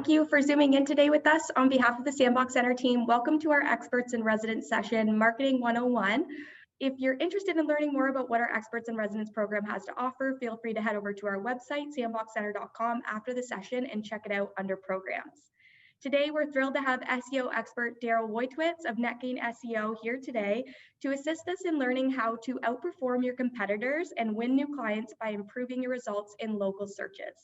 Thank you for zooming in today with us. On behalf of the Sandbox Centre team, welcome to our Experts in Residence session, Marketing 101. If you're interested in learning more about what our Experts in Residence program has to offer, feel free to head over to our website, sandboxcentre.com, after the session and check it out under programs. Today, we're thrilled to have SEO expert Daryl Woytowicz of NetGain SEO here today to assist us in learning how to outperform your competitors and win new clients by improving your results in local searches.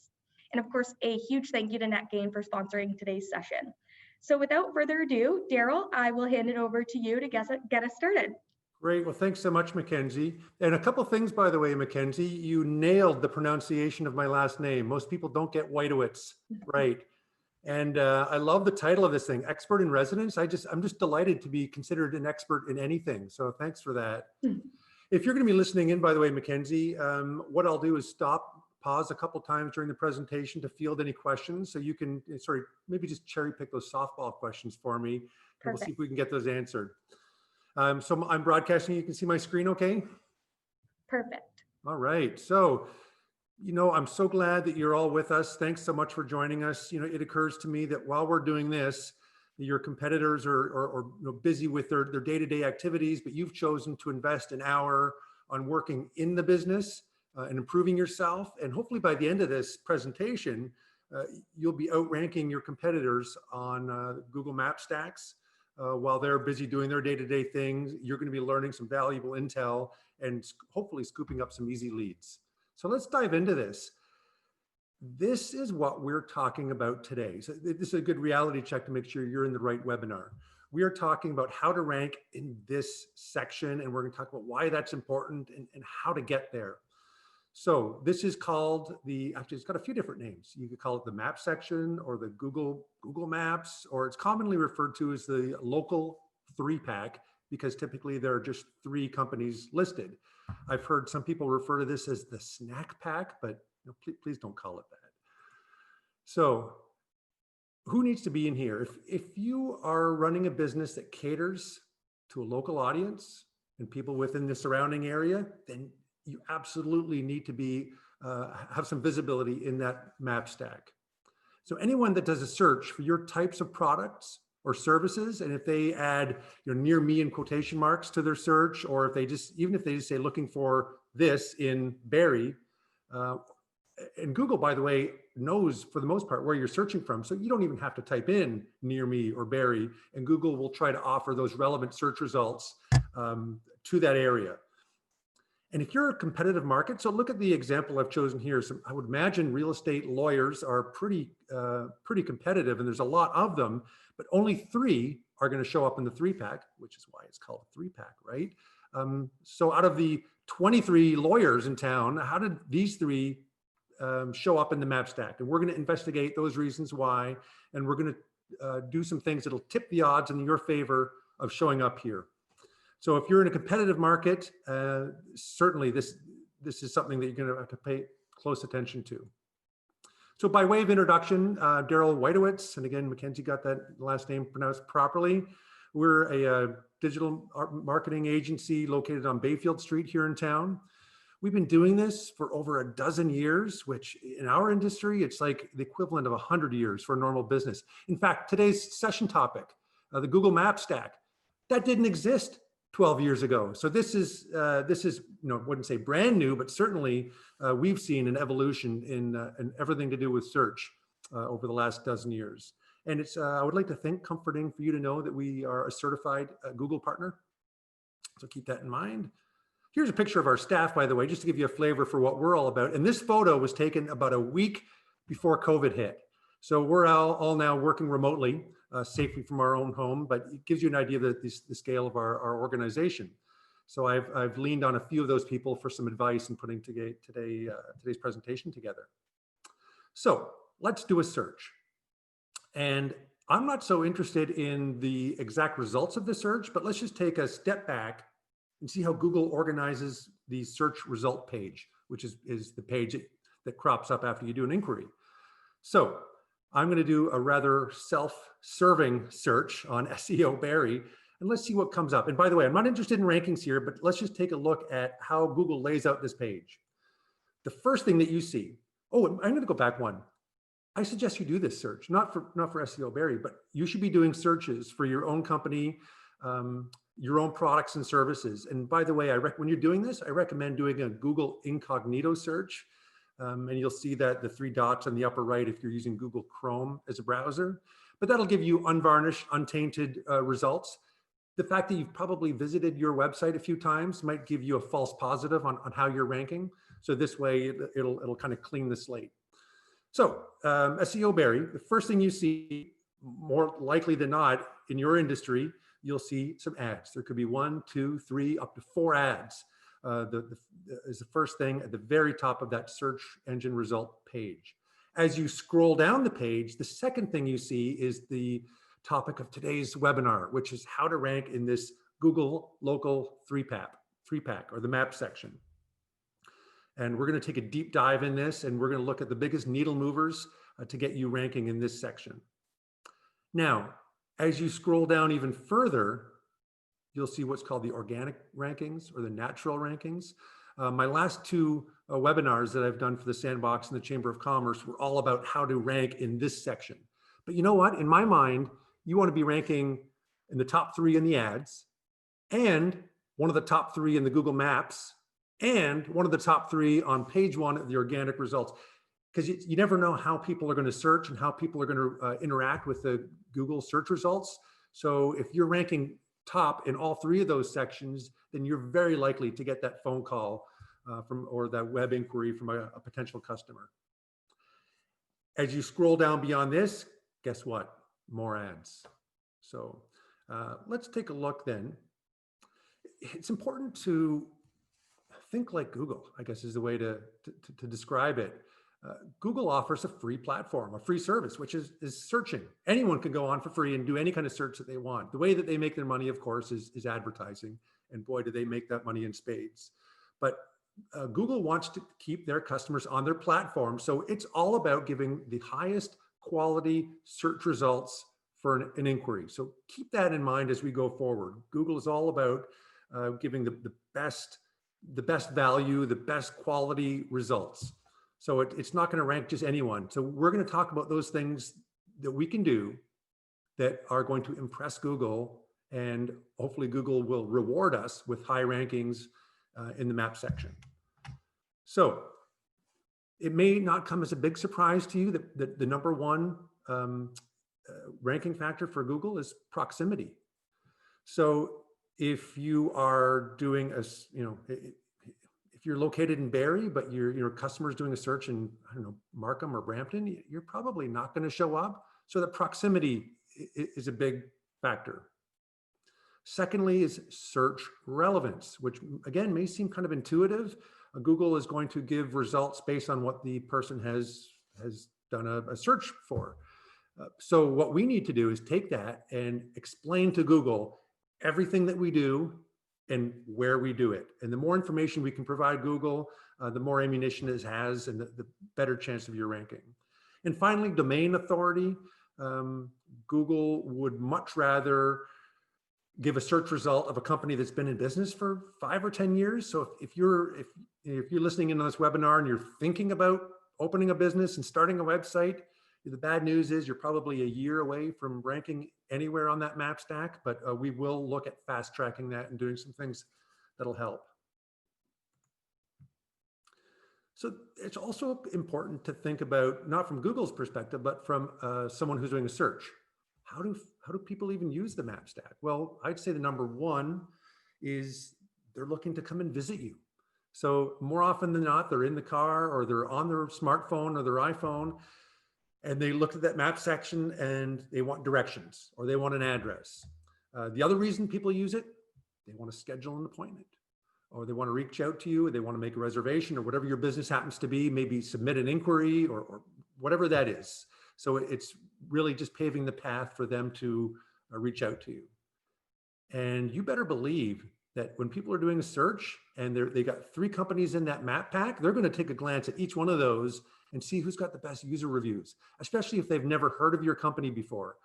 And of course, a huge thank you to NetGain for sponsoring today's session. So without further ado, Daryl, I will hand it over to you to get us started. Great. Well, thanks so much, Mackenzie. And a couple things, by the way, Mackenzie, you nailed the pronunciation of my last name. Most people don't get Whitowicz right. And I love the title of this thing, Expert in Residence. I'm just delighted to be considered an expert in anything. So thanks for that. If you're going to be listening in, by the way, Mackenzie, what I'll do is pause a couple times during the presentation to field any questions. So you can, maybe just cherry pick those softball questions for me. And we'll see if we can get those answered. So I'm broadcasting, you can see my screen okay? Perfect. All right. So, I'm so glad that you're all with us. Thanks so much for joining us. It occurs to me that while we're doing this, your competitors are busy with their day-to-day activities, but you've chosen to invest an hour on working in the business and improving yourself. And hopefully by the end of this presentation, you'll be outranking your competitors on Google Map stacks. While they're busy doing their day-to-day things, you're going to be learning some valuable intel and hopefully scooping up some easy leads. So let's dive into this. This is what we're talking about today. So this is a good reality check to make sure you're in the right webinar. We are talking about how to rank in this section, and we're going to talk about why that's important and how to get there. So this is called actually it's got a few different names. You could call it the map section or the Google Maps, or it's commonly referred to as the local 3-pack because typically there are just 3 companies listed. I've heard some people refer to this as the snack pack, but please don't call it that. So who needs to be in here? If you are running a business that caters to a local audience and people within the surrounding area, then you absolutely need to have some visibility in that map stack. So anyone that does a search for your types of products or services, and if they add near me in quotation marks to their search, or even if they just say looking for this in Barrie, and Google, by the way, knows for the most part where you're searching from, so you don't even have to type in near me or Barrie, and Google will try to offer those relevant search results to that area. And if you're a competitive market, so look at the example I've chosen here. So I would imagine real estate lawyers are pretty competitive, and there's a lot of them, but only 3 are going to show up in the 3-pack, which is why it's called a 3-pack, right? So out of the 23 lawyers in town, how did these 3 show up in the map stack? And we're going to investigate those reasons why, and we're going to do some things that'll tip the odds in your favor of showing up here. So if you're in a competitive market, certainly this is something that you're going to have to pay close attention to. So by way of introduction, Daryl Woytowicz, and again, Mackenzie got that last name pronounced properly. We're a digital marketing agency located on Bayfield Street here in town. We've been doing this for over a dozen years, which in our industry, it's like the equivalent of 100 years for a normal business. In fact, today's session topic, the Google Map stack, that didn't exist 12 years ago. So this is I wouldn't say brand new, but certainly we've seen an evolution in everything to do with search over the last dozen years. And it's, I would like to think, comforting for you to know that we are a certified Google partner. So keep that in mind. Here's a picture of our staff, by the way, just to give you a flavor for what we're all about. And this photo was taken about a week before COVID hit. So we're all now working remotely, safely from our own home, but it gives you an idea of the scale of our organization. So I've leaned on a few of those people for some advice in putting today's presentation together. So let's do a search. And I'm not so interested in the exact results of the search, but let's just take a step back and see how Google organizes the search result page, which is the page that crops up after you do an inquiry. So I'm going to do a rather self-serving search on SEO Barrie, and let's see what comes up. And by the way, I'm not interested in rankings here, but let's just take a look at how Google lays out this page. The first thing that you see, oh, I'm going to go back one. I suggest you do this search, not for SEO Barry, but you should be doing searches for your own company, your own products and services. And by the way, when you're doing this, I recommend doing a Google incognito search. And you'll see that the 3 dots on the upper right if you're using Google Chrome as a browser, but that'll give you unvarnished, untainted results. The fact that you've probably visited your website a few times might give you a false positive on how you're ranking. So this way it'll kind of clean the slate. So SEO Barry, the first thing you see, more likely than not in your industry, you'll see some ads. There could be 1, 2, 3, up to 4 ads. Is the first thing at the very top of that search engine result page. As you scroll down the page, the second thing you see is the topic of today's webinar, which is how to rank in this Google local 3-pack or the map section. And we're going to take a deep dive in this, and we're going to look at the biggest needle movers to get you ranking in this section. Now, as you scroll down even further, you'll see what's called the organic rankings or the natural rankings. My last 2 webinars that I've done for the Sandbox and the Chamber of Commerce were all about how to rank in this section. But you know what? In my mind, you want to be ranking in the top 3 in the ads, and one of the top 3 in the Google Maps, and one of the top 3 on page 1 of the organic results. Because you never know how people are going to search and how people are going to interact with the Google search results. So if you're ranking top in all 3 of those sections, then you're very likely to get that phone call or that web inquiry from a potential customer. As you scroll down beyond this, guess what? More ads. So let's take a look then. It's important to think like Google, I guess is the way to describe it. Google offers a free platform, a free service, which is searching. Anyone can go on for free and do any kind of search that they want. The way that they make their money, of course, is advertising. And boy, do they make that money in spades. But Google wants to keep their customers on their platform. So it's all about giving the highest quality search results for an inquiry. So keep that in mind as we go forward. Google is all about giving the best value, the best quality results. So it's not going to rank just anyone. So we're going to talk about those things that we can do that are going to impress Google, and hopefully Google will reward us with high rankings in the map section. So it may not come as a big surprise to you that the number 1 ranking factor for Google is proximity. So if you are doing if you're located in Barrie, but your customer's doing a search in, I don't know, Markham or Brampton, you're probably not going to show up. So the proximity is a big factor. Secondly is search relevance, which again may seem kind of intuitive. Google is going to give results based on what the person has done a search for. So what we need to do is take that and explain to Google everything that we do and where we do it. And the more information we can provide Google, the more ammunition it has and the better chance of your ranking. And finally, domain authority. Google would much rather give a search result of a company that's been in business for 5 or 10 years. So if you're listening in on this webinar and you're thinking about opening a business and starting a website, the bad news is you're probably a year away from ranking anywhere on that map stack, but we will look at fast tracking that and doing some things that'll help. So it's also important to think about, not from Google's perspective, but from someone who's doing a search. How do people even use the map stack? Well, I'd say the number 1 is they're looking to come and visit you. So more often than not, they're in the car or they're on their smartphone or their iPhone, and they look at that map section and they want directions or they want an address. The other reason people use it, they want to schedule an appointment, or they want to reach out to you, or they want to make a reservation, or whatever your business happens to be, maybe submit an inquiry or whatever that is. So it's really just paving the path for them to reach out to you. And you better believe that when people are doing a search and they got 3 companies in that map pack, they're going to take a glance at each one of those and see who's got the best user reviews, especially if they've never heard of your company before.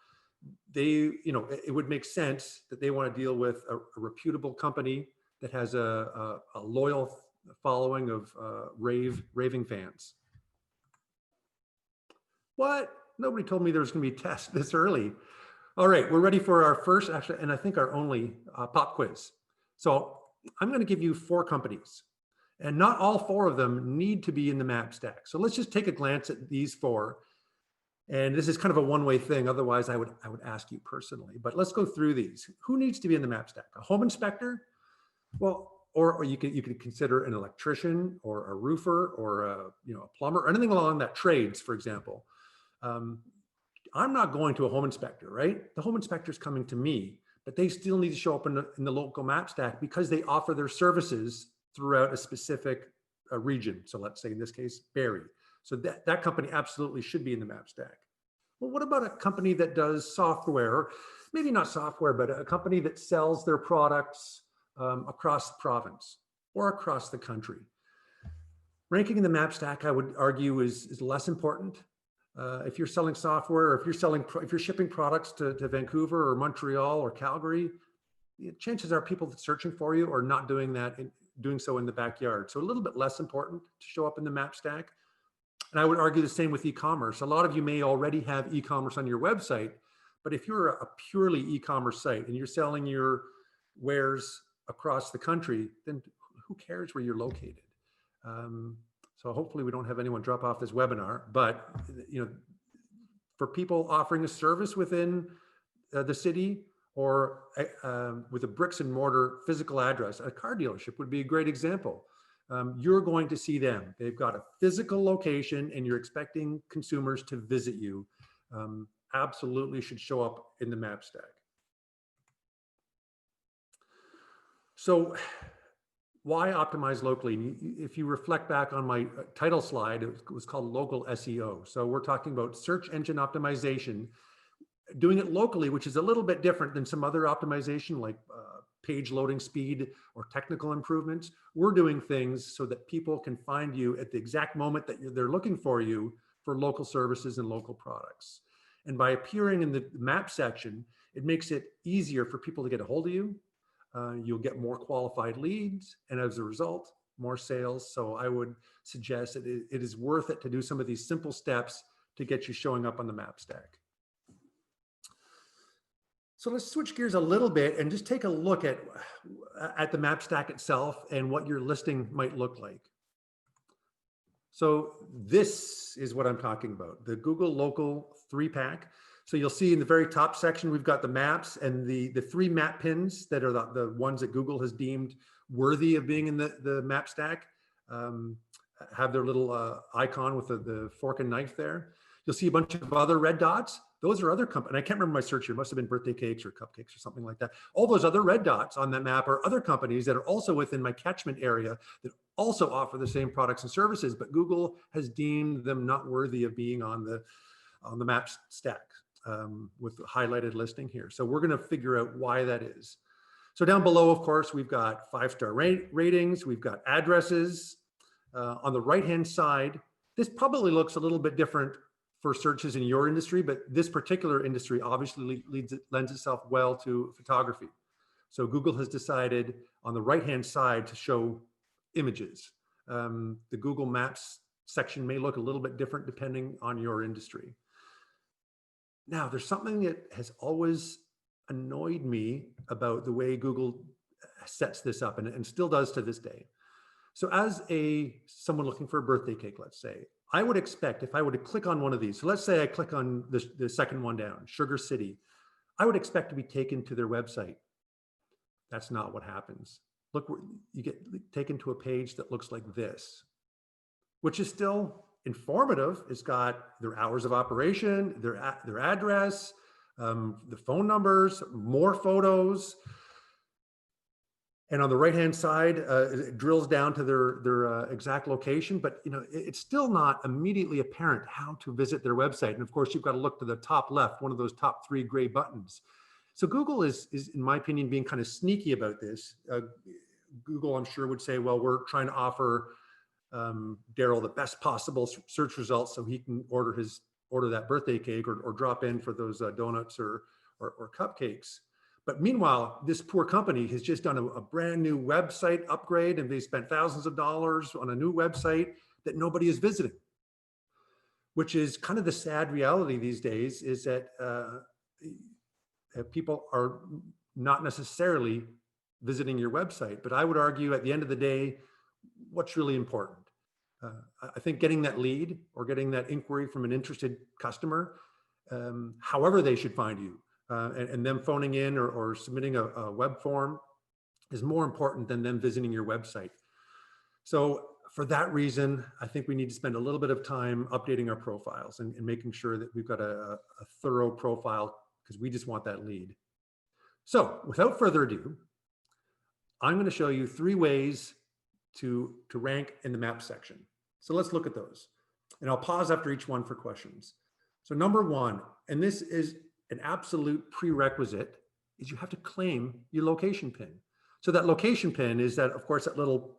It would make sense that they want to deal with a reputable company that has a loyal following of raving fans. What? Nobody told me there was going to be a test this early. All right, we're ready for our first, actually, and I think our only pop quiz. So I'm going to give you 4 companies, and not all 4 of them need to be in the map stack. So let's just take a glance at these 4. And this is kind of a one-way thing. Otherwise, I would ask you personally. But let's go through these. Who needs to be in the map stack? A home inspector? Well, or you could consider an electrician or a roofer or a plumber or anything along that, trades, for example. I'm not going to a home inspector, right? The home inspector is coming to me, but they still need to show up in the local map stack because they offer their services throughout a specific region. So let's say in this case, Barrie. So that company absolutely should be in the map stack. Well, what about a company that does software, maybe not software, but a company that sells their products across the province or across the country? Ranking in the map stack, I would argue, is less important. If you're selling software, or if you're shipping products to Vancouver or Montreal or Calgary, chances are people searching for you are not doing that, doing so in the backyard. So a little bit less important to show up in the map stack. And I would argue the same with e-commerce. A lot of you may already have e-commerce on your website, but if you're a purely e-commerce site and you're selling your wares across the country, then who cares where you're located? So hopefully we don't have anyone drop off this webinar, but for people offering a service within the city or with a bricks and mortar physical address, a car dealership would be a great example. You're going to see them. They've got a physical location and you're expecting consumers to visit you. Absolutely should show up in the map stack. So why optimize locally? If you reflect back on my title slide, it was called local SEO. So we're talking about search engine optimization, doing it locally, which is a little bit different than some other optimization like page loading speed or technical improvements. We're doing things so that people can find you at the exact moment that they're looking for you for local services and local products. And by appearing in the map section, it makes it easier for people to get a hold of you. You'll get more qualified leads, and as a result, more sales. So I would suggest that it is worth it to do some of these simple steps to get you showing up on the map stack. So let's switch gears a little bit and just take a look at the map stack itself and what your listing might look like. So this is what I'm talking about, the Google Local 3-pack. So you'll see in the very top section, we've got the maps and the 3 map pins that are the ones that Google has deemed worthy of being in the map stack, have their little icon with the fork and knife there. You'll see a bunch of other red dots. Those are other companies. I can't remember my search here. It must have been birthday cakes or cupcakes or something like that. All those other red dots on that map are other companies that are also within my catchment area that also offer the same products and services, but Google has deemed them not worthy of being on the map stack with the highlighted listing here. So we're going to figure out why that is. So down below, of course, we've got 5-star ratings. We've got addresses. On the right-hand side, this probably looks a little bit different for searches in your industry, but this particular industry obviously lends itself well to photography. So Google has decided on the right-hand side to show images. The Google Maps section may look a little bit different depending on your industry. Now, there's something that has always annoyed me about the way Google sets this up, and still does to this day. So as someone looking for a birthday cake, let's say, I would expect if I were to click on one of these, so let's say I click on the second one down, Sugar City, I would expect to be taken to their website. That's not what happens. Look, you get taken to a page that looks like this, which is still informative. It's got their hours of operation, their address, the phone numbers, more photos. And on the right-hand side, it drills down to their exact location, but it's still not immediately apparent how to visit their website. And of course, you've got to look to the top left, one of those top 3 gray buttons. So Google is in my opinion, being kind of sneaky about this. Google, I'm sure, would say, well, we're trying to offer Daryl the best possible search results so he can order that birthday cake or drop in for those donuts or cupcakes. But meanwhile, this poor company has just done a brand new website upgrade, and they spent thousands of dollars on a new website that nobody is visiting. which is kind of the sad reality these days, is that people are not necessarily visiting your website. But I would argue at the end of the day, what's really important? I think getting that lead or getting that inquiry from an interested customer, however they should find you, and them phoning in or submitting a web form is more important than them visiting your website. So for that reason, I think we need to spend a little bit of time updating our profiles and making sure that we've got a thorough profile, because we just want that lead. So without further ado, I'm going to show you 3 ways to rank in the map section. So let's look at those. And I'll pause after each one for questions. So number 1, and this is an absolute prerequisite, is you have to claim your location pin. So that location pin is that, of course, that little,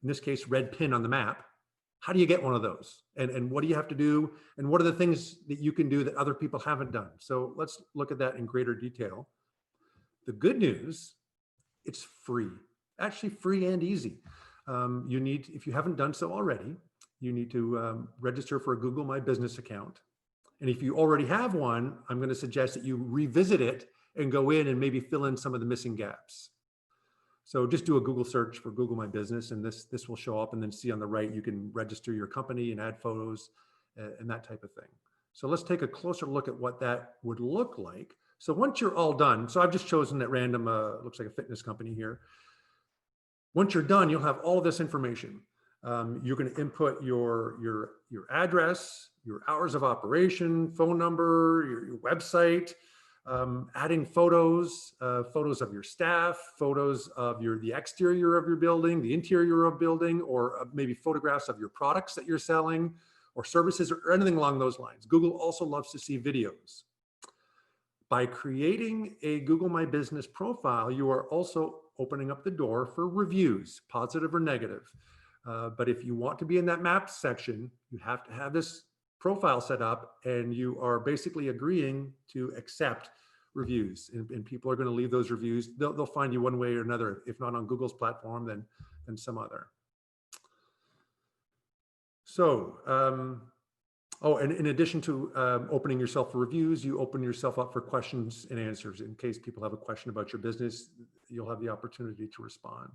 in this case, red pin on the map. How do you get one of those? And what do you have to do? And what are the things that you can do that other people haven't done? So let's look at that in greater detail. The good news, it's free, actually free and easy. You need, if you haven't done so already, you need to register for a Google My Business account. And if you already have one, I'm going to suggest that you revisit it and go in and maybe fill in some of the missing gaps. So just do a Google search for Google My Business, and this will show up, and then see on the right, you can register your company and add photos and that type of thing. So let's take a closer look at what that would look like. So once you're all done, so I've just chosen at random, looks like a fitness company here. Once you're done, you'll have all of this information. You're going to input your address, your hours of operation, phone number, your website, adding photos, photos of your staff, photos of the exterior of your building, the interior of building, or maybe photographs of your products that you're selling or services or anything along those lines. Google also loves to see videos. By creating a Google My Business profile, you are also opening up the door for reviews, positive or negative. But if you want to be in that map section, you have to have this profile set up, and you are basically agreeing to accept reviews. And people are going to leave those reviews. They'll find you one way or another, if not on Google's platform, then some other. So, oh, and in addition to opening yourself for reviews, you open yourself up for questions and answers. In case people have a question about your business, you'll have the opportunity to respond.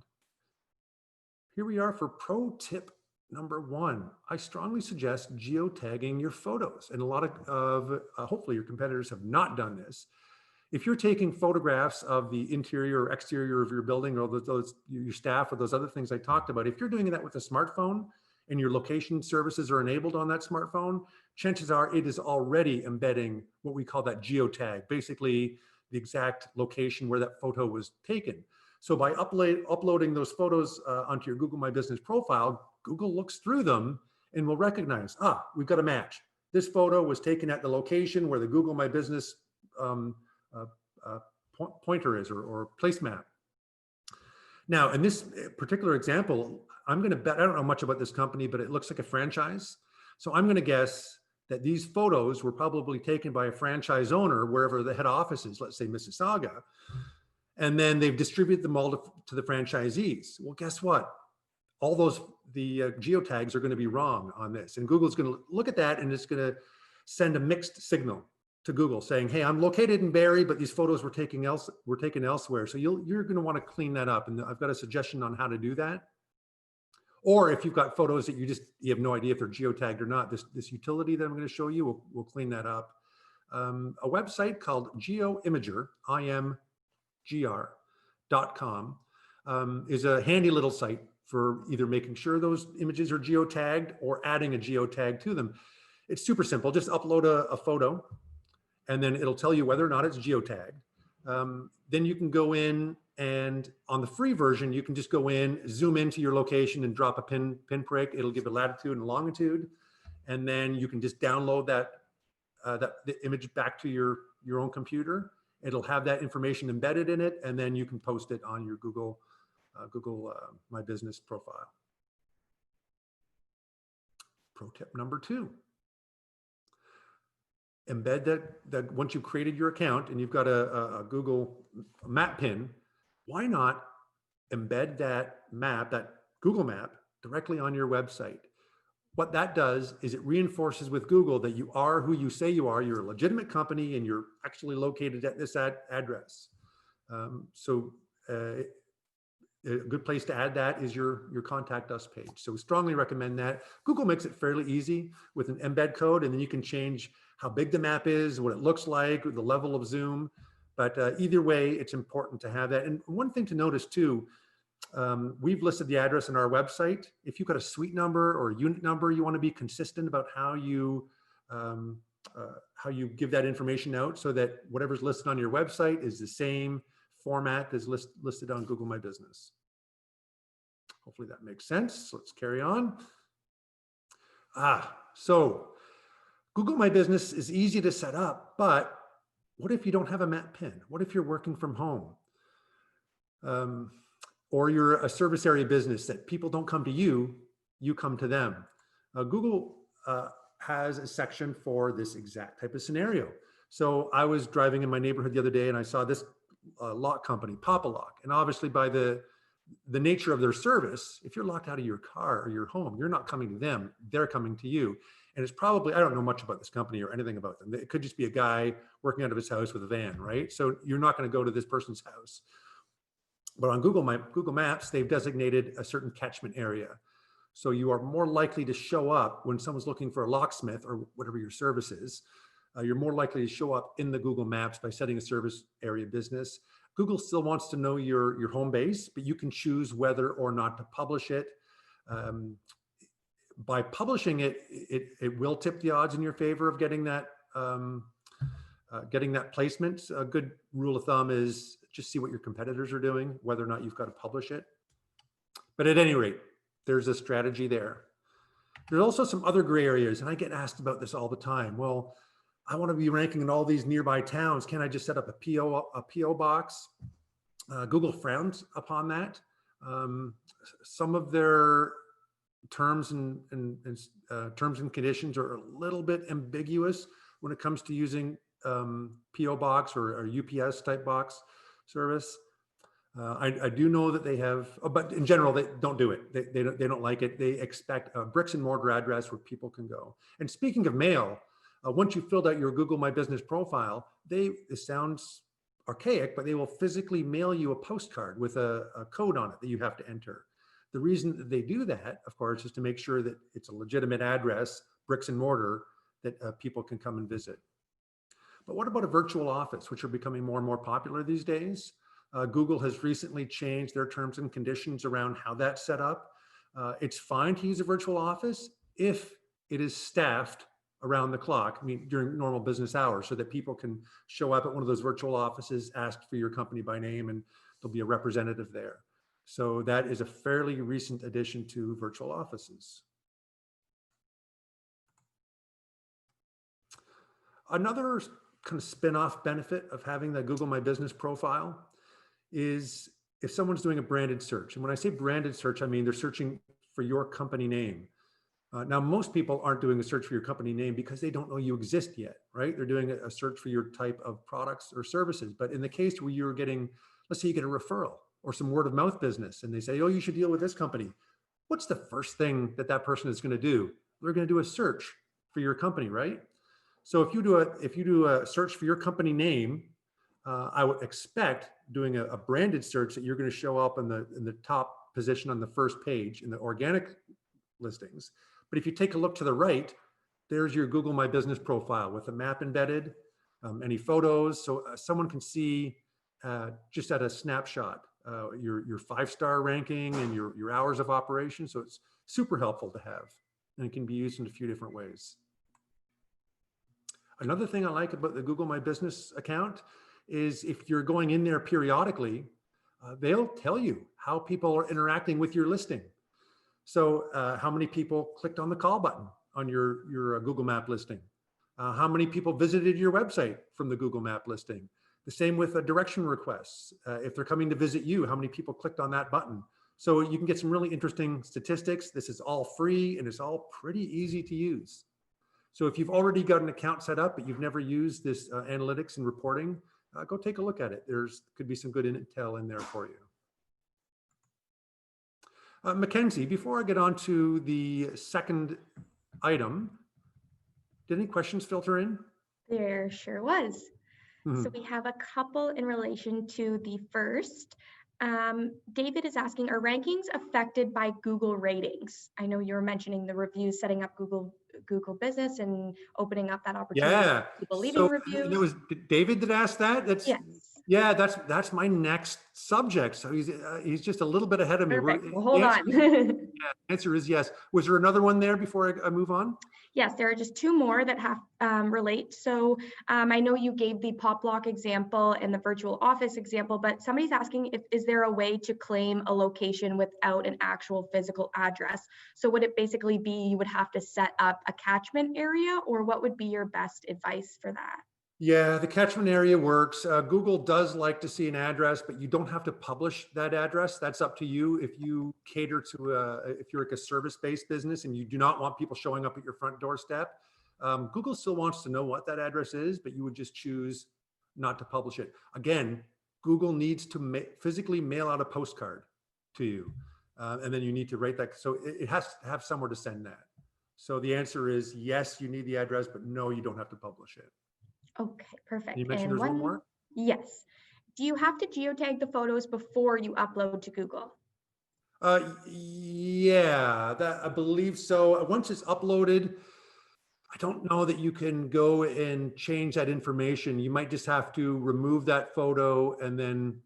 Here we are for pro tip number 1. I strongly suggest geotagging your photos. And a lot of hopefully your competitors have not done this. If you're taking photographs of the interior or exterior of your building, or your staff, or those other things I talked about, if you're doing that with a smartphone, and your location services are enabled on that smartphone, chances are it is already embedding what we call that geotag, basically the exact location where that photo was taken. So by uploading those photos onto your Google My Business profile, Google looks through them and will recognize, we've got a match. This photo was taken at the location where the Google My Business pointer is, or place map. Now, in this particular example, I'm going to bet, I don't know much about this company, but it looks like a franchise. So I'm going to guess that these photos were probably taken by a franchise owner wherever the head office is, let's say Mississauga, and then they've distributed them all to the franchisees. Well, guess what? All the geotags are going to be wrong on this. And Google's going to look at that, and it's going to send a mixed signal to Google saying, hey, I'm located in Barrie, but these photos were taken elsewhere. So you're going to want to clean that up. And I've got a suggestion on how to do that. Or if you've got photos that you have no idea if they're geotagged or not, this utility that I'm going to show you will clean that up. A website called GeoImager, imgr.com, is a handy little site for either making sure those images are geotagged or adding a geotag to them. It's super simple. Just upload a photo, and then it'll tell you whether or not it's geotagged. Then you can go in, and on the free version, you can just go in, zoom into your location, and drop a pinprick. It'll give a latitude and longitude, and then you can just download the image back to your own computer. It'll have that information embedded in it, and then you can post it on your Google My Business profile. Pro tip number 2. Embed that once you've created your account and you've got a Google map pin, why not embed that map, that Google map, directly on your website? what that does is it reinforces with Google that you are who you say you are. You're a legitimate company and you're actually located at this address. A good place to add that is your contact us page. So we strongly recommend that. Google makes it fairly easy with an embed code, and then you can change how big the map is, what it looks like, the level of zoom. But either way, it's important to have that. And one thing to notice too, we've listed the address on our website. If you've got a suite number or a unit number, you want to be consistent about how you give that information out so that whatever's listed on your website is the same format as listed on Google My Business. Hopefully that makes sense. Let's carry on. So Google My Business is easy to set up, but what if you don't have a map pin? What if you're working from home? Or you're a service area business that people don't come to you, you come to them. Google has a section for this exact type of scenario. So I was driving in my neighborhood the other day and I saw this lock company, Pop a Lock. And obviously by the nature of their service, if you're locked out of your car or your home, you're not coming to them, they're coming to you. And it's probably, I don't know much about this company or anything about them. It could just be a guy working out of his house with a van, right? So you're not going to go to this person's house. But on Google Maps, they've designated a certain catchment area. So you are more likely to show up when someone's looking for a locksmith or whatever your service is. You're more likely to show up in the Google Maps by setting a service area business. Google still wants to know your home base, but you can choose whether or not to publish it. By publishing it, it will tip the odds in your favor of getting that placement. A good rule of thumb is just see what your competitors are doing, whether or not you've got to publish it. But at any rate, there's a strategy there. There's also some other gray areas, and I get asked about this all the time. Well, I want to be ranking in all these nearby towns. Can I just set up a PO box? Google frowns upon that. Some of their terms and conditions are a little bit ambiguous when it comes to using PO box or UPS type box service. I do know that they have, but in general, they don't do it. They don't like it. They expect a bricks and mortar address where people can go. And speaking of mail, once you've filled out your Google My Business profile, it sounds archaic, but they will physically mail you a postcard with a code on it that you have to enter. The reason that they do that, of course, is to make sure that it's a legitimate address, bricks and mortar, that people can come and visit. But what about a virtual office, which are becoming more and more popular these days? Google has recently changed their terms and conditions around how that's set up. It's fine to use a virtual office if it is staffed around the clock, I mean, during normal business hours, so that people can show up at one of those virtual offices, ask for your company by name, and there'll be a representative there. So that is a fairly recent addition to virtual offices. Another kind of spin-off benefit of having the Google My Business profile is if someone's doing a branded search. And when I say branded search, I mean they're searching for your company name. Now, most people aren't doing a search for your company name because they don't know you exist yet, right? They're doing a search for your type of products or services. But in the case where you're getting, let's say you get a referral or some word of mouth business and they say, oh, you should deal with this company. What's the first thing that person is going to do? They're going to do a search for your company, right? So if you do a search for your company name, I would expect doing a branded search that you're going to show up in the top position on the first page in the organic listings. But if you take a look to the right, there's your Google My Business profile with a map embedded, any photos. So someone can see just at a snapshot your 5-star ranking and your hours of operation. So it's super helpful to have, and it can be used in a few different ways. Another thing I like about the Google My Business account is if you're going in there periodically, they'll tell you how people are interacting with your listing. So how many people clicked on the call button on your Google Map listing? How many people visited your website from the Google Map listing? The same with direction requests. If they're coming to visit you, how many people clicked on that button? So you can get some really interesting statistics. This is all free and it's all pretty easy to use. So if you've already got an account set up, but you've never used this analytics and reporting, go take a look at it. Could be some good intel in there for you. Mackenzie, before I get on to the second item, did any questions filter in? There sure was. So Mhm. we have a couple in relation to the first. David is asking, are rankings affected by Google ratings? I know you were mentioning the reviews, setting up Google Business and opening up that opportunity Yeah. for people leaving So it reviews. was David that asked that. Yes, Yeah, that's my next subject. So he's just a little bit ahead of me. perfect. Well, The hold answer, on. yeah, the answer is yes. Was there another one there before I move on? Yes, there are just two more that have relate. So I know you gave the pop block example and the virtual office example, but somebody's asking if is there a way to claim a location without an actual physical address? So would it basically be you would have to set up a catchment area, or what would be your best advice for that? Yeah, the catchment area works. Google does like to see an address, but you don't have to publish that address. That's up to you. If you cater to, if you're like a service-based business and you do not want people showing up at your front doorstep, Google still wants to know what that address is, but you would just choose not to publish it. Again, Google needs to physically mail out a postcard to you, and then you need to write that. So it has to have somewhere to send that. So the answer is yes, you need the address, but no, you don't have to publish it. Okay, You perfect. mentioned And there's one one, more? yes. Do you have to geotag the photos before you upload to Google? Yeah, that I believe so. Once it's uploaded, I don't know that you can go and change that information. You might just have to remove that photo and then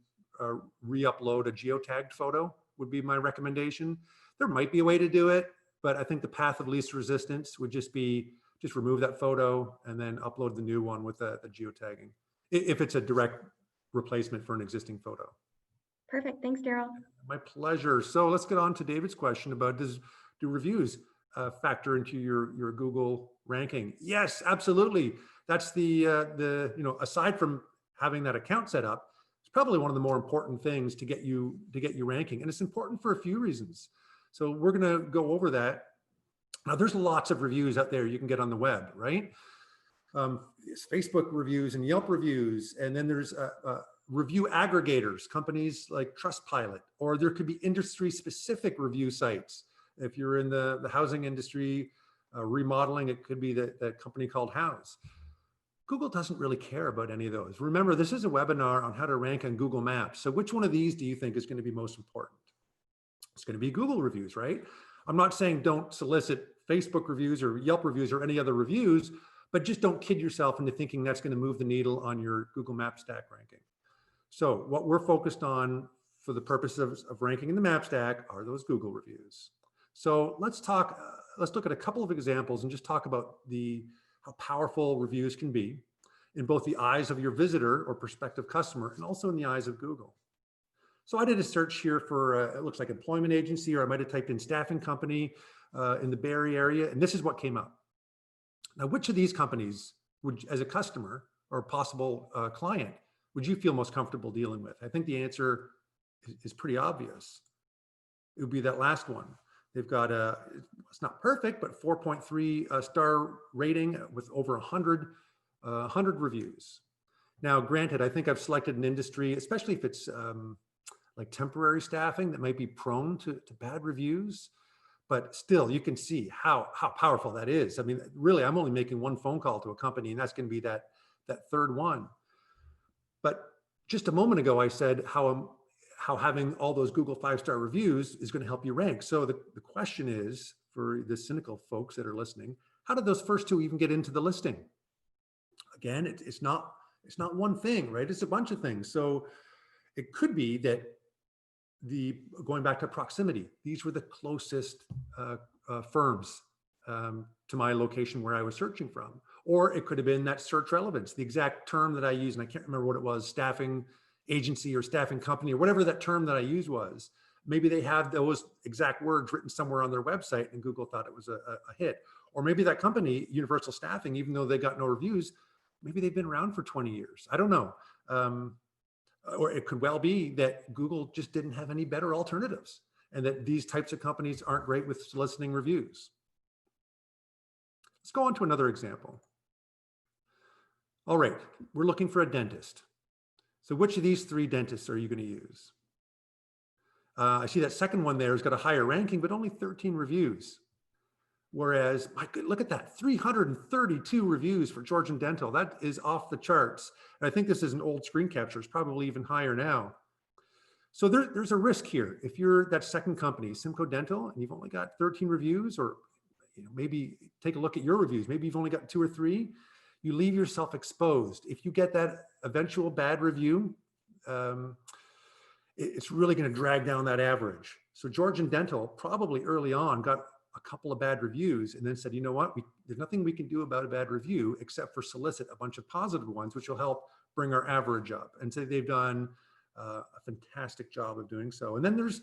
re-upload a geotagged photo would be my recommendation. There might be a way to do it, but I think the path of least resistance would just be just remove that photo and then upload the new one with the geotagging, if it's a direct replacement for an existing photo. Perfect. Thanks, Daryl. My pleasure. So let's get on to David's question about do reviews factor into your Google ranking? Yes, absolutely. That's the aside from having that account set up, it's probably one of the more important things to get you ranking, and it's important for a few reasons. So we're going to go over that. Now, there's lots of reviews out there you can get on the web, right? Facebook reviews and Yelp reviews, and then there's review aggregators, companies like Trustpilot, or there could be industry-specific review sites. If you're in the housing industry, remodeling, it could be that company called House. Google doesn't really care about any of those. Remember, this is a webinar on how to rank on Google Maps. So which one of these do you think is going to be most important? It's going to be Google reviews, right? I'm not saying don't solicit Facebook reviews or Yelp reviews or any other reviews, but just don't kid yourself into thinking that's going to move the needle on your Google Map stack ranking. So what we're focused on for the purpose of ranking in the map stack are those Google reviews. So let's look at a couple of examples and just talk about how powerful reviews can be in both the eyes of your visitor or prospective customer and also in the eyes of Google. So I did a search here for, it looks like employment agency, or I might've typed in staffing company in the Bay Area, and this is what came up. Now, which of these companies would, as a customer or possible client, would you feel most comfortable dealing with? I think the answer is pretty obvious. It would be that last one. They've got it's not perfect, but 4.3 star rating with over 100 reviews. Now, granted, I think I've selected an industry, especially if it's like temporary staffing, that might be prone to bad reviews. But still, you can see how powerful that is. I mean, really, I'm only making one phone call to a company, and that's going to be that third one. But just a moment ago, I said how having all those Google 5-star reviews is going to help you rank. So the question is, for the cynical folks that are listening, how did those first two even get into the listing? Again, it's not one thing, right? It's a bunch of things. So it could be that going back to proximity, these were the closest firms to my location where I was searching from. Or it could have been that search relevance, the exact term that I used, and I can't remember what it was, staffing agency or staffing company or whatever that term that I used was. Maybe they have those exact words written somewhere on their website and Google thought it was a hit. Or maybe that company, Universal Staffing, even though they got no reviews, maybe they've been around for 20 years. I don't know. Or it could well be that Google just didn't have any better alternatives and that these types of companies aren't great with soliciting reviews. Let's go on to another example. All right, we're looking for a dentist. So which of these three dentists are you going to use? I see that second one there has got a higher ranking, but only 13 reviews. Whereas, look at that, 332 reviews for Georgian Dental. That is off the charts. And I think this is an old screen capture. It's probably even higher now. So there's a risk here. If you're that second company, Simcoe Dental, and you've only got 13 reviews, or maybe take a look at your reviews, maybe you've only got 2 or 3, you leave yourself exposed. If you get that eventual bad review, it's really going to drag down that average. So Georgian Dental probably early on got a couple of bad reviews and then said, you know what, there's nothing we can do about a bad review except for solicit a bunch of positive ones, which will help bring our average up. And so they've done a fantastic job of doing so. And then there's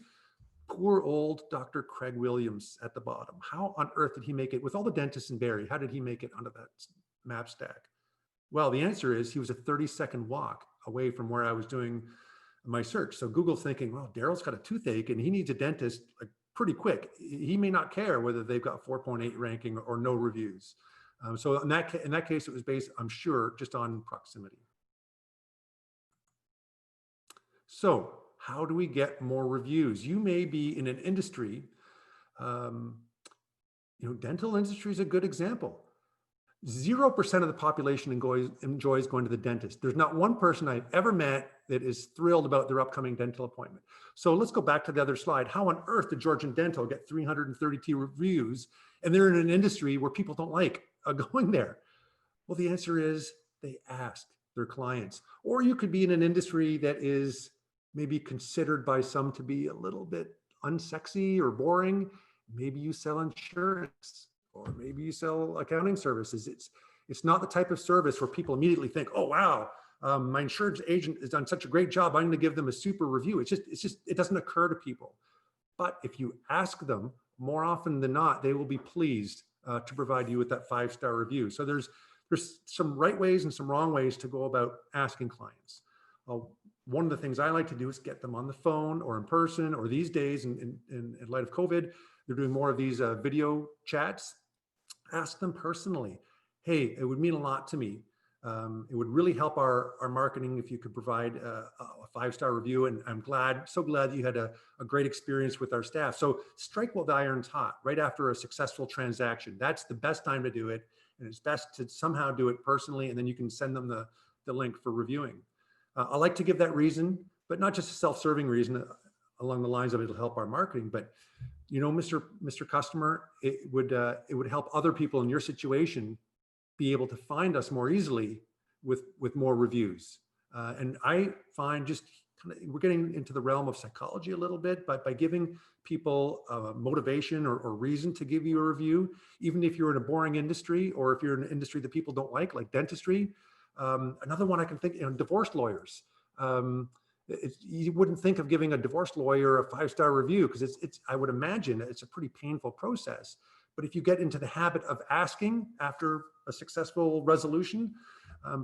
poor old Dr. Craig Williams at the bottom. How on earth did he make it with all the dentists in Barrie? How did he make it onto that map stack? Well, the answer is he was a 30-second walk away from where I was doing my search. So Google's thinking, well, Daryl's got a toothache and he needs a dentist like pretty quick. He may not care whether they've got 4.8 ranking or no reviews. So in that case, it was based, I'm sure, just on proximity. So how do we get more reviews? You may be in an industry, dental industry is a good example. 0% of the population enjoys going to the dentist. There's not one person I've ever met that is thrilled about their upcoming dental appointment. So let's go back to the other slide. How on earth did Georgian Dental get 332 reviews and they're in an industry where people don't like going there? Well, the answer is they asked their clients. Or you could be in an industry that is maybe considered by some to be a little bit unsexy or boring. Maybe you sell insurance, or maybe you sell accounting services. It's not the type of service where people immediately think, oh, wow, my insurance agent has done such a great job, I'm going to give them a super review. It doesn't occur to people. But if you ask them, more often than not, they will be pleased to provide you with that 5-star review. So there's some right ways and some wrong ways to go about asking clients. One of the things I like to do is get them on the phone or in person, or these days in light of COVID, they're doing more of these video chats. Ask them personally. Hey, it would mean a lot to me. It would really help our marketing if you could provide a 5-star review. And I'm so glad that you had a great experience with our staff. So strike while the iron's hot, right after a successful transaction. That's the best time to do it. And it's best to somehow do it personally, and then you can send them the link for reviewing. I like to give that reason, but not just a self-serving reason along the lines of it'll help our marketing, but Mr. Customer, it would help other people in your situation be able to find us more easily with more reviews. And I find we're getting into the realm of psychology a little bit, but by giving people motivation or reason to give you a review, even if you're in a boring industry, or if you're in an industry that people don't like dentistry. Another one I can think, divorce lawyers. You wouldn't think of giving a divorce lawyer a 5-star review because I would imagine it's a pretty painful process. But if you get into the habit of asking after a successful resolution,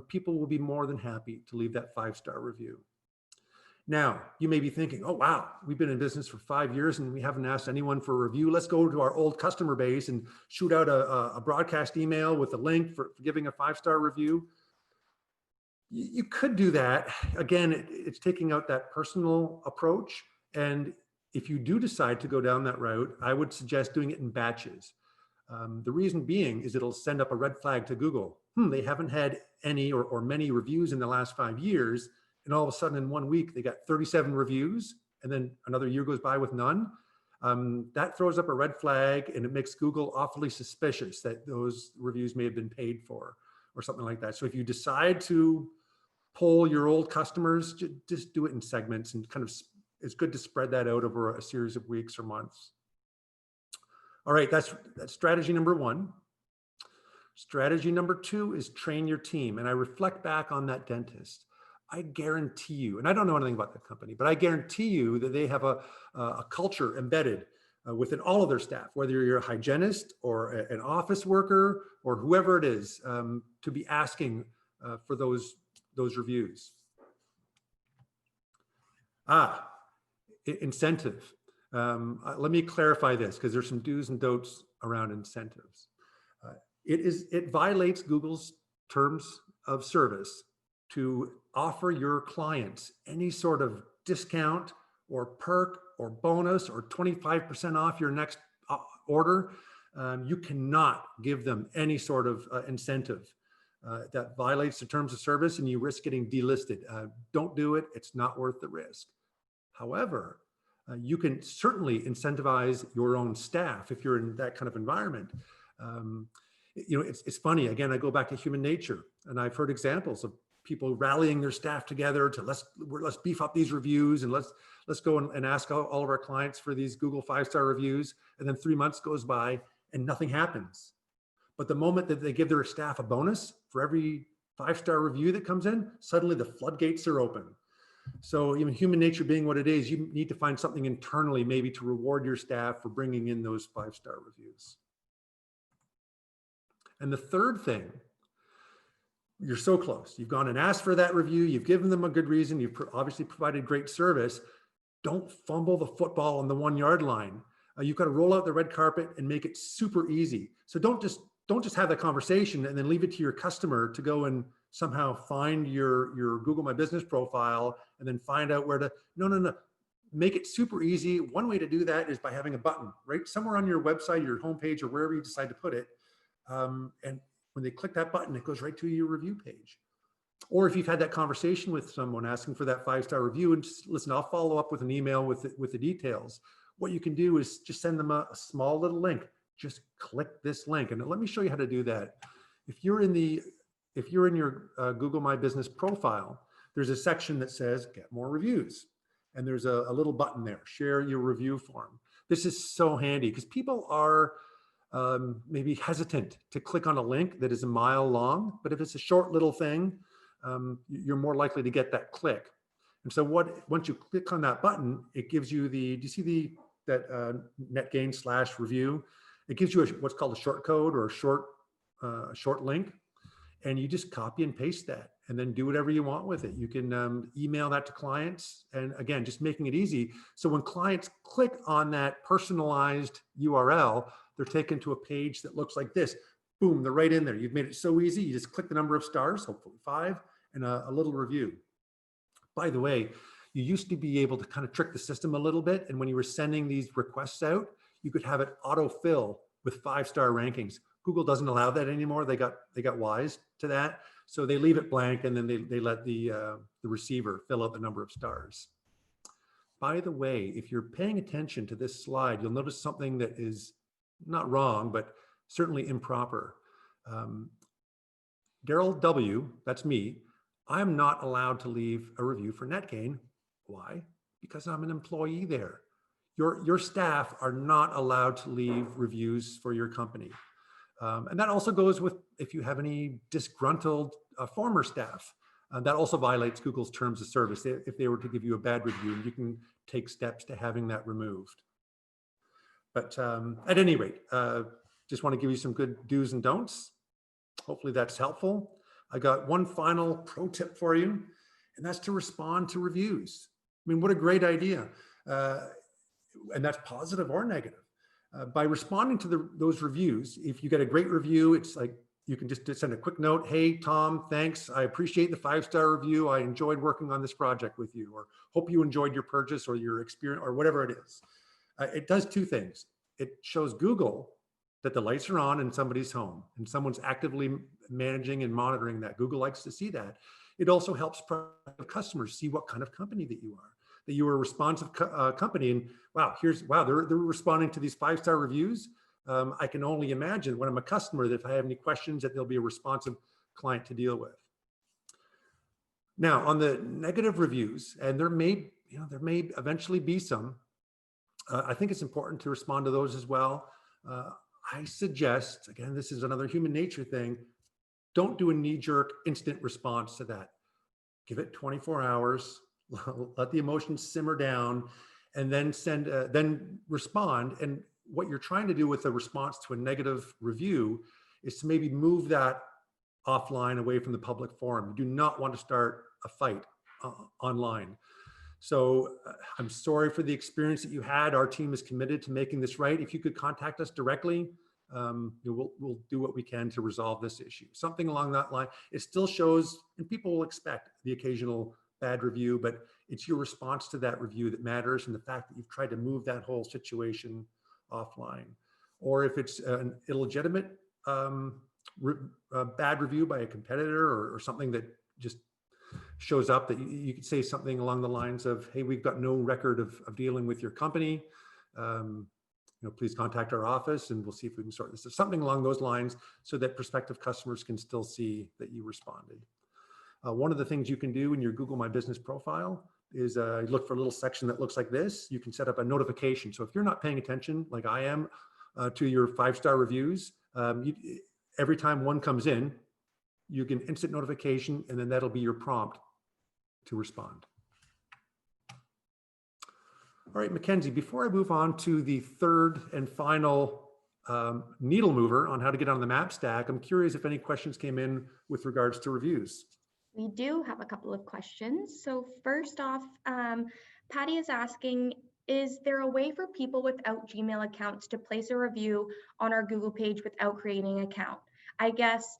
people will be more than happy to leave that 5-star review. Now, you may be thinking, oh, wow, we've been in business for 5 years and we haven't asked anyone for a review. Let's go to our old customer base and shoot out a broadcast email with a link for giving a 5-star review. You could do that. Again, it's taking out that personal approach. And if you do decide to go down that route, I would suggest doing it in batches. The reason being is it'll send up a red flag to Google. They haven't had any or many reviews in the last 5 years. And all of a sudden in 1 week, they got 37 reviews. And then another year goes by with none. That throws up a red flag, and it makes Google awfully suspicious that those reviews may have been paid for or something like that. So if you decide to poll your old customers, just do it in segments, and it's good to spread that out over a series of weeks or months. All right, that's strategy number 1. Strategy number 2 is train your team. And I reflect back on that dentist. I guarantee you, and I don't know anything about that company, but I guarantee you that they have a culture embedded within all of their staff, whether you're a hygienist or an office worker or whoever it is, to be asking for those reviews. Incentive. Let me clarify this, because there's some do's and don'ts around incentives. It violates Google's terms of service to offer your clients any sort of discount or perk or bonus or 25% off your next order, you cannot give them any sort of incentive. That violates the terms of service and you risk getting delisted. Don't do it. It's not worth the risk. However, you can certainly incentivize your own staff if you're in that kind of environment. It's funny. Again, I go back to human nature, and I've heard examples of people rallying their staff together to let's beef up these reviews, and let's go and ask all of our clients for these Google 5-star reviews. And then 3 months goes by and nothing happens. But the moment that they give their staff a bonus for every 5-star review that comes in, suddenly the floodgates are open. So even human nature being what it is, you need to find something internally maybe to reward your staff for bringing in those 5-star reviews. And the third thing, you're so close. You've gone and asked for that review. You've given them a good reason. You've obviously provided great service. Don't fumble the football on the 1-yard line. You've got to roll out the red carpet and make it super easy. So don't just have that conversation and then leave it to your customer to go and somehow find your Google My Business profile and then find out where to, no. Make it super easy. One way to do that is by having a button right somewhere on your website, your homepage, or wherever you decide to put it. And when they click that button, it goes right to your review page. Or if you've had that conversation with someone asking for that 5-star review, and just listen, I'll follow up with an email with the details. What you can do is just send them a small little link. Just click this link, and let me show you how to do that. If you're in your Google My Business profile, there's a section that says get more reviews, and there's a little button there, share your review form. This is so handy because people are maybe hesitant to click on a link that is a mile long, but if it's a short little thing, you're more likely to get that click. And so once you click on that button, it gives you do you see that NetGain /review? It gives you what's called a short code or a short link, and you just copy and paste that and then do whatever you want with it. You can email that to clients, and again, just making it easy. So when clients click on that personalized URL, they're taken to a page that looks like this. Boom, they're right in there. You've made it so easy. You just click the number of stars, hopefully 5, and a little review. By the way, you used to be able to kind of trick the system a little bit. And when you were sending these requests out, you could have it autofill with 5-star rankings. Google doesn't allow that anymore. They got wise to that. So they leave it blank, and then they let the receiver fill out the number of stars. By the way, if you're paying attention to this slide, you'll notice something that is not wrong, but certainly improper. Daryl W., that's me, I'm not allowed to leave a review for NetGain. Why? Because I'm an employee there. Your staff are not allowed to leave reviews for your company. And that also goes with if you have any disgruntled former staff. That also violates Google's terms of service if they were to give you a bad review, and you can take steps to having that removed. But at any rate, just want to give you some good do's and don'ts. Hopefully that's helpful. I got one final pro tip for you, and that's to respond to reviews. I mean, what a great idea. And that's positive or negative. By responding to those reviews, if you get a great review, it's like you can just send a quick note. Hey, Tom, thanks. I appreciate the 5-star review. I enjoyed working on this project with you, or hope you enjoyed your purchase or your experience or whatever it is. It does 2 things. It shows Google that the lights are on in somebody's home and someone's actively managing and monitoring that. Google likes to see that. It also helps customers see what kind of company that you are, that you are a responsive company. And wow, they're responding to these 5-star reviews. I can only imagine when I'm a customer that if I have any questions, that there'll be a responsive client to deal with. Now, on the negative reviews, and there may eventually be some, I think it's important to respond to those as well. I suggest, again, this is another human nature thing, don't do a knee-jerk instant response to that. Give it 24 hours, let the emotions simmer down, and then then respond. And what you're trying to do with a response to a negative review is to maybe move that offline away from the public forum. You do not want to start a fight online. So I'm sorry for the experience that you had. Our team is committed to making this right. If you could contact us directly, we'll do what we can to resolve this issue. Something along that line. It still shows, and people will expect the occasional bad review, but it's your response to that review that matters, and the fact that you've tried to move that whole situation offline. Or if it's an illegitimate bad review by a competitor, or something that just shows up, that you could say something along the lines of, hey, we've got no record of dealing with your company. Please contact our office and we'll see if we can sort this. Something along those lines, so that prospective customers can still see that you responded. One of the things you can do in your Google My Business profile is look for a little section that looks like this. You can set up a notification. So if you're not paying attention, like I am, to your 5-star reviews, every time one comes in, you can instant notification, and then that'll be your prompt to respond. All right, Mackenzie, before I move on to the third and final needle mover on how to get on the map stack, I'm curious if any questions came in with regards to reviews. We do have a couple of questions. So first off, Patty is asking, is there a way for people without Gmail accounts to place a review on our Google page without creating an account? I guess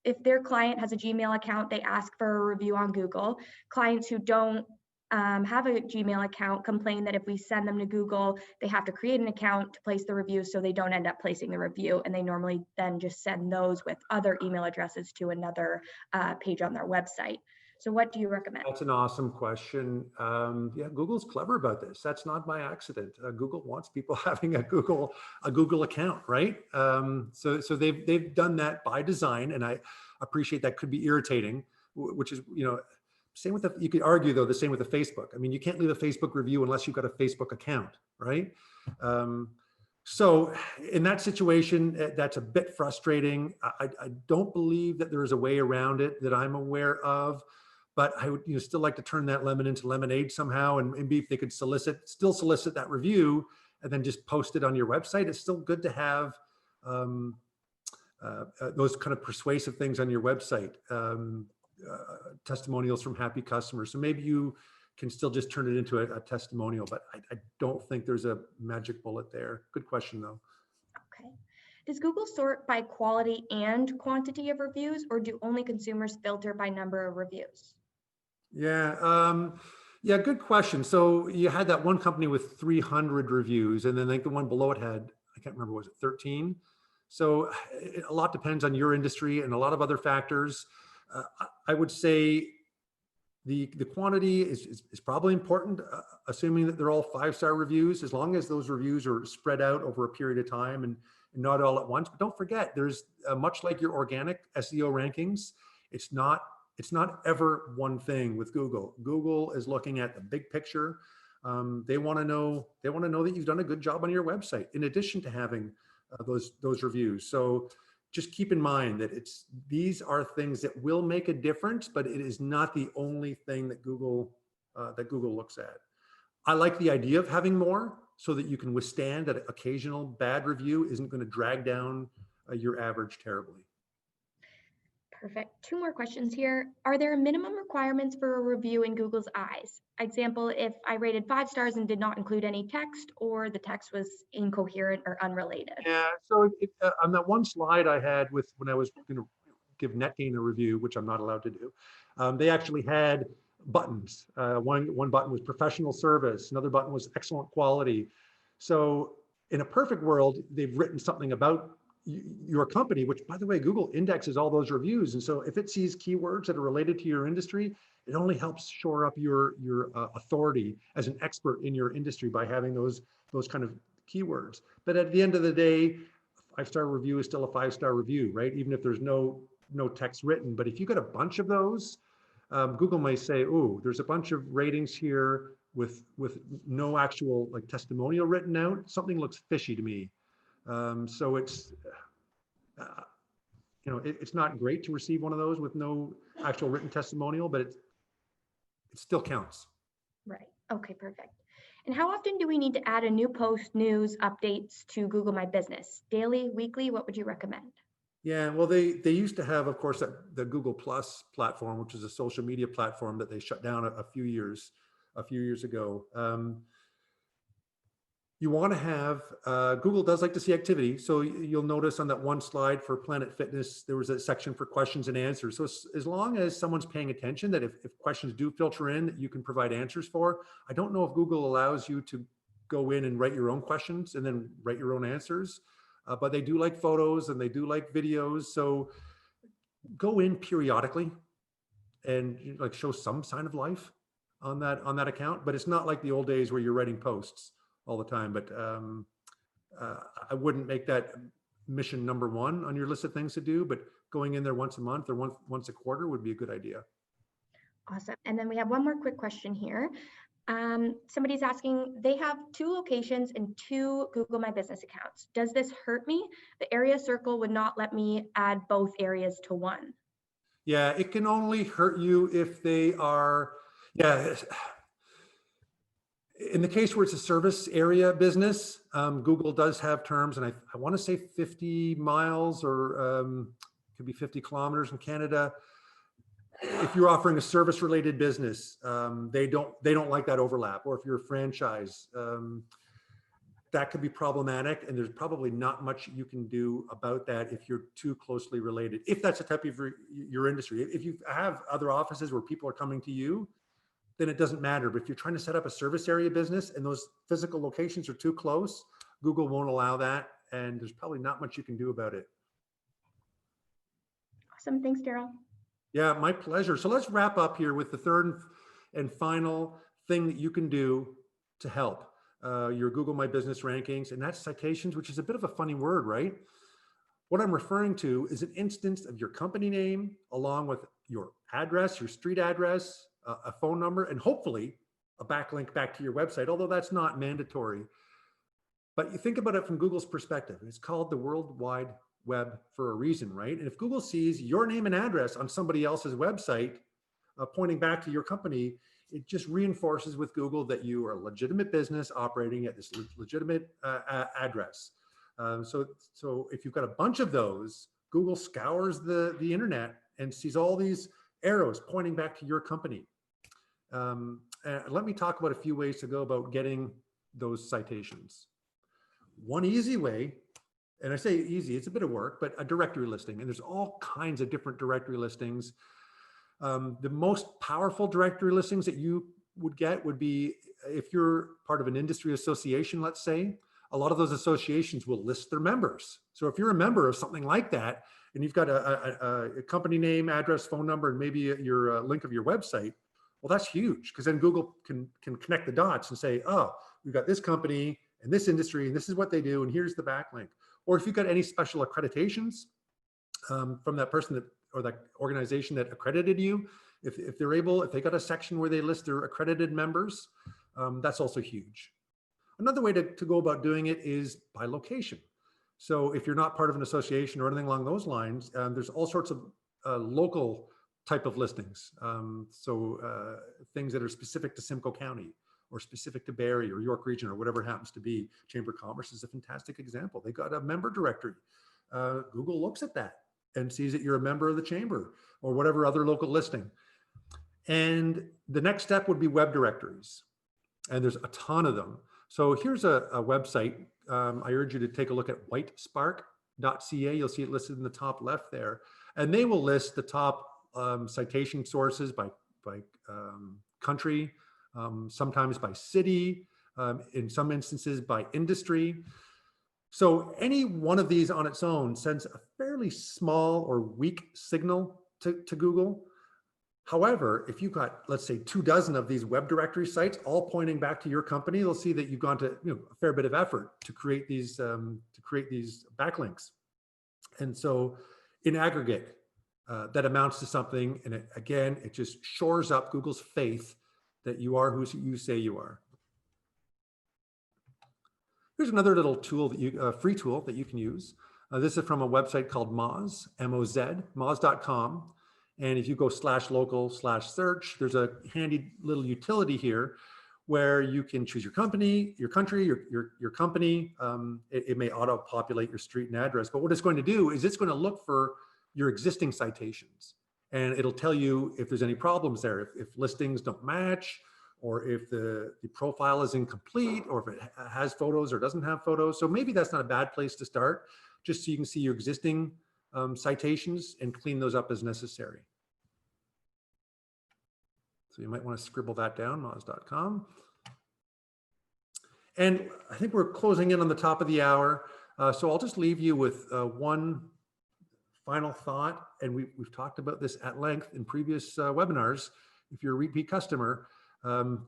if their client has a Gmail account, they ask for a review on Google. Clients who don't have a Gmail account complain that if we send them to Google, they have to create an account to place the review, so they don't end up placing the review, and they normally then just send those with other email addresses to another page on their website. So what do you recommend? That's an awesome question. Yeah, Google's clever about this. That's not by accident. Google wants people having a Google account, right? So they've done that by design, and I appreciate that could be irritating, which is, same with you could argue though the same with the Facebook. I mean, you can't leave a Facebook review unless you've got a Facebook account, right? So in that situation, that's a bit frustrating. I don't believe that there is a way around it that I'm aware of, but I would still like to turn that lemon into lemonade somehow, and maybe if they could still solicit that review and then just post it on your website. It's still good to have those kind of persuasive things on your website. Testimonials from happy customers. So maybe you can still just turn it into a testimonial, but I don't think there's a magic bullet there. Good question though. Okay. Does Google sort by quality and quantity of reviews, or do only consumers filter by number of reviews? Yeah, yeah, good question. So you had that one company with 300 reviews, and then I think the one below it had, I can't remember, was it 13? So a lot depends on your industry and a lot of other factors. I would say the quantity is probably important, assuming that they're all 5-star reviews, as long as those reviews are spread out over a period of time and not all at once. But don't forget, there's much like your organic SEO rankings, it's not ever one thing with Google. Google is looking at the big picture. They want to know that you've done a good job on your website, in addition to having those reviews. So just keep in mind that these are things that will make a difference, but it is not the only thing that Google looks at. I like the idea of having more so that you can withstand that occasional bad review isn't going to drag down your average terribly. Perfect. 2 more questions here. Are there minimum requirements for a review in Google's eyes? Example, if I rated 5 stars and did not include any text, or the text was incoherent or unrelated? Yeah, so on that one slide I had with when I was going to give NetGain a review, which I'm not allowed to do, they actually had buttons. One button was professional service, another button was excellent quality. So in a perfect world, they've written something about your company, which, by the way, Google indexes all those reviews. And so if it sees keywords that are related to your industry, it only helps shore up your authority as an expert in your industry by having those kind of keywords. But at the end of the day, a 5-star review is still a 5-star review, right? Even if there's no text written. But if you get a bunch of those, Google may say, "Ooh, there's a bunch of ratings here with no actual like testimonial written out. Something looks fishy to me." So it's it's not great to receive one of those with no actual written testimonial, but it still counts. Right. Okay, perfect. And how often do we need to add a new post, news, updates to Google My Business? Daily, weekly? What would you recommend? Yeah, well, they used to have, of course, the Google Plus platform, which is a social media platform that they shut down a few years ago. You want to have, Google does like to see activity. So you'll notice on that one slide for Planet Fitness, there was a section for questions and answers. So as long as someone's paying attention, that if questions do filter in, that you can provide answers for. I don't know if Google allows you to go in and write your own questions and then write your own answers, but they do like photos and they do like videos. So go in periodically and like show some sign of life on that account. But it's not like the old days where you're writing posts all the time. But I wouldn't make that mission number one on your list of things to do, but going in there once a month or once a quarter would be a good idea. Awesome. And then we have one more quick question here. Somebody's asking, they have 2 locations and 2 Google My Business accounts. Does this hurt me? The area circle would not let me add both areas to one. Yeah, it can only hurt you if they are, yeah. In the case where it's a service area business, Google does have terms, and I want to say 50 miles or could be 50 kilometers in Canada. If you're offering a service related business, they don't like that overlap. Or if you're a franchise, that could be problematic, and there's probably not much you can do about that if you're too closely related, if that's the type of your industry. If you have other offices where people are coming to you, then it doesn't matter. But if you're trying to set up a service area business and those physical locations are too close, Google won't allow that, and there's probably not much you can do about it. Awesome. Thanks, Daryl. Yeah, my pleasure. So let's wrap up here with the third and final thing that you can do to help your Google My Business rankings, and that's citations, which is a bit of a funny word, right? What I'm referring to is an instance of your company name along with your address, your street address, a phone number, and hopefully a backlink back to your website, although that's not mandatory. But you think about it from Google's perspective. It's called the World Wide Web for a reason, right? And if Google sees your name and address on somebody else's website pointing back to your company, it just reinforces with Google that you are a legitimate business operating at this legitimate address. So if you've got a bunch of those, Google scours the internet and sees all these arrows pointing back to your company. Let me talk about a few ways to go about getting those citations. One easy way, and I say easy, it's a bit of work, but a directory listing. And there's all kinds of different directory listings. The most powerful directory listings that you would get would be if you're part of an industry association, let's say. A lot of those associations will list their members. So if you're a member of something like that, and you've got a company name, address, phone number, and maybe your link of your website, well, that's huge, because then Google can connect the dots and say, oh, we've got this company and this industry, and this is what they do, and here's the backlink. Or if you've got any special accreditations from that person or that organization that accredited you, if they got a section where they list their accredited members, that's also huge. Another way to go about doing it is by location. So if you're not part of an association or anything along those lines, there's all sorts of local type of listings. Things that are specific to Simcoe County or specific to Barrie or York Region or whatever it happens to be. Chamber of Commerce is a fantastic example. They got a member directory. Google looks at that and sees that you're a member of the chamber or whatever other local listing. And the next step would be web directories. And there's a ton of them. So here's a website. I urge you to take a look at Whitespark.ca. You'll see it listed in the top left there. And they will list the top citation sources by country, sometimes by city, in some instances by industry. So any one of these on its own sends a fairly small or weak signal to Google. However, if you've got, let's say, 24 of these web directory sites all pointing back to your company, they'll see that you've gone to a fair bit of effort to create these backlinks. And so in aggregate, that amounts to something. And it just shores up Google's faith that you are who you say you are. Here's another little tool that free tool that you can use. This is from a website called Moz, M-O-Z, Moz.com. And if you go /local/search, there's a handy little utility here where you can choose your company, your country, your company. It may auto-populate your street and address, but what it's going to do is it's going to look for your existing citations. And it'll tell you if there's any problems there, if listings don't match, or if the profile is incomplete, or if it has photos or doesn't have photos. So maybe that's not a bad place to start, just so you can see your existing citations and clean those up as necessary. So you might want to scribble that down, moz.com. And I think we're closing in on the top of the hour. So I'll just leave you with one final thought. And we've talked about this at length in previous webinars. If you're a repeat customer,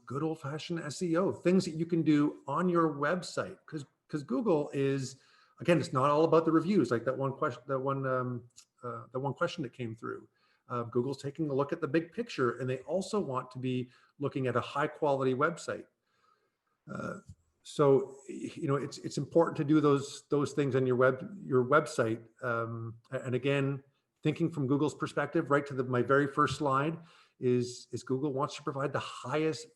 good old fashioned SEO, things that you can do on your website. Because Google is, again, it's not all about the reviews, like that one question, the one question that came through. Google's taking a look at the big picture, and they also want to be looking at a high quality website. So, it's important to do those things on your website. And again, thinking from Google's perspective, right to my very first slide, is Google wants to provide the highest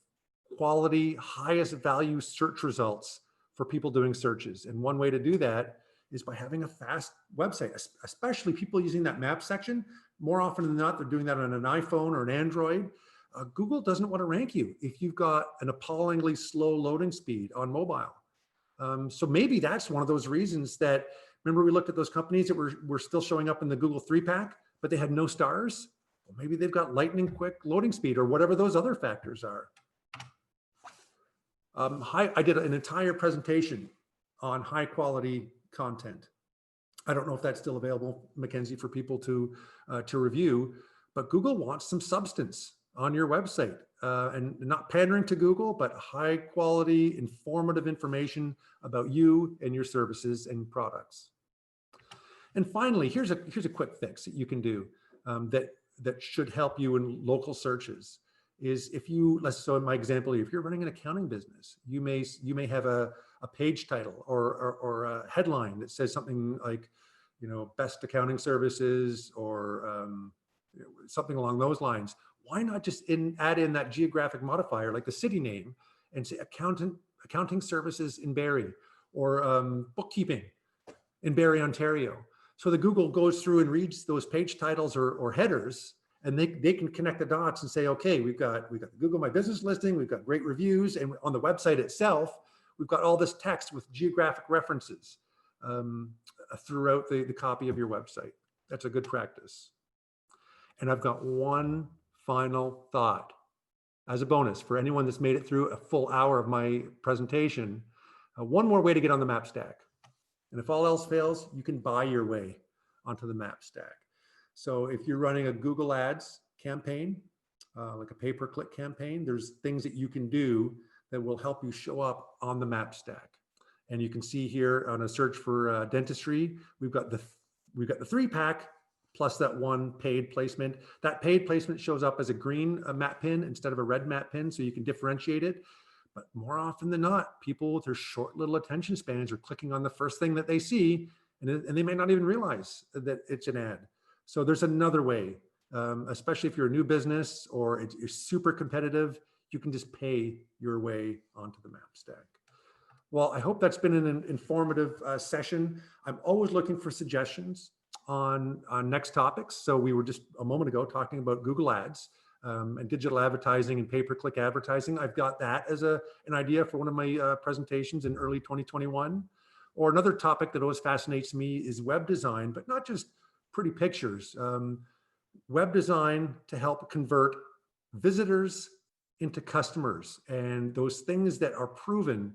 quality, highest value search results for people doing searches. And one way to do that is by having a fast website, especially people using that map section. More often than not, they're doing that on an iPhone or an Android. Google doesn't want to rank you if you've got an appallingly slow loading speed on mobile. So maybe that's one of those reasons that, remember we looked at those companies that were still showing up in the Google 3-pack, but they had no stars? Well, maybe they've got lightning quick loading speed or whatever those other factors are. I did an entire presentation on high quality content. I don't know if that's still available, Mackenzie, for people to review, but Google wants some substance on your website, and not pandering to Google, but high quality, informative information about you and your services and products. And finally, here's a quick fix that you can do that should help you in local searches. Is so in my example, if you're running an accounting business, you may have a page title or a headline that says something like, best accounting services, or something along those lines. Why not just add in that geographic modifier, like the city name, and say accounting services in Barrie, or bookkeeping in Barrie, Ontario. So the Google goes through and reads those page titles or headers, and they can connect the dots and say, okay, we've got the Google My Business listing, we've got great reviews, and on the website itself, we've got all this text with geographic references throughout the copy of your website. That's a good practice. And I've got one final thought as a bonus for anyone that's made it through a full hour of my presentation. One more way to get on the map stack. And if all else fails, you can buy your way onto the map stack. So if you're running a Google Ads campaign, like a pay-per-click campaign, there's things that you can do that will help you show up on the map stack. And you can see here on a search for dentistry, we've got the 3-pack plus that one paid placement. That paid placement shows up as a green map pin instead of a red map pin, so you can differentiate it. But more often than not, people with their short little attention spans are clicking on the first thing that they see, and they may not even realize that it's an ad. So there's another way, especially if you're a new business or you're super competitive, you can just pay your way onto the map stack. Well, I hope that's been an informative session. I'm always looking for suggestions on next topics. So we were just a moment ago talking about Google Ads and digital advertising and pay-per-click advertising. I've got that as an idea for one of my presentations in early 2021. Or another topic that always fascinates me is web design, but not just pretty pictures. Web design to help convert visitors into customers, and those things that are proven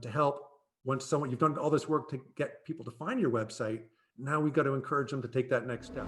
to help once you've done all this work to get people to find your website. Now we've got to encourage them to take that next step.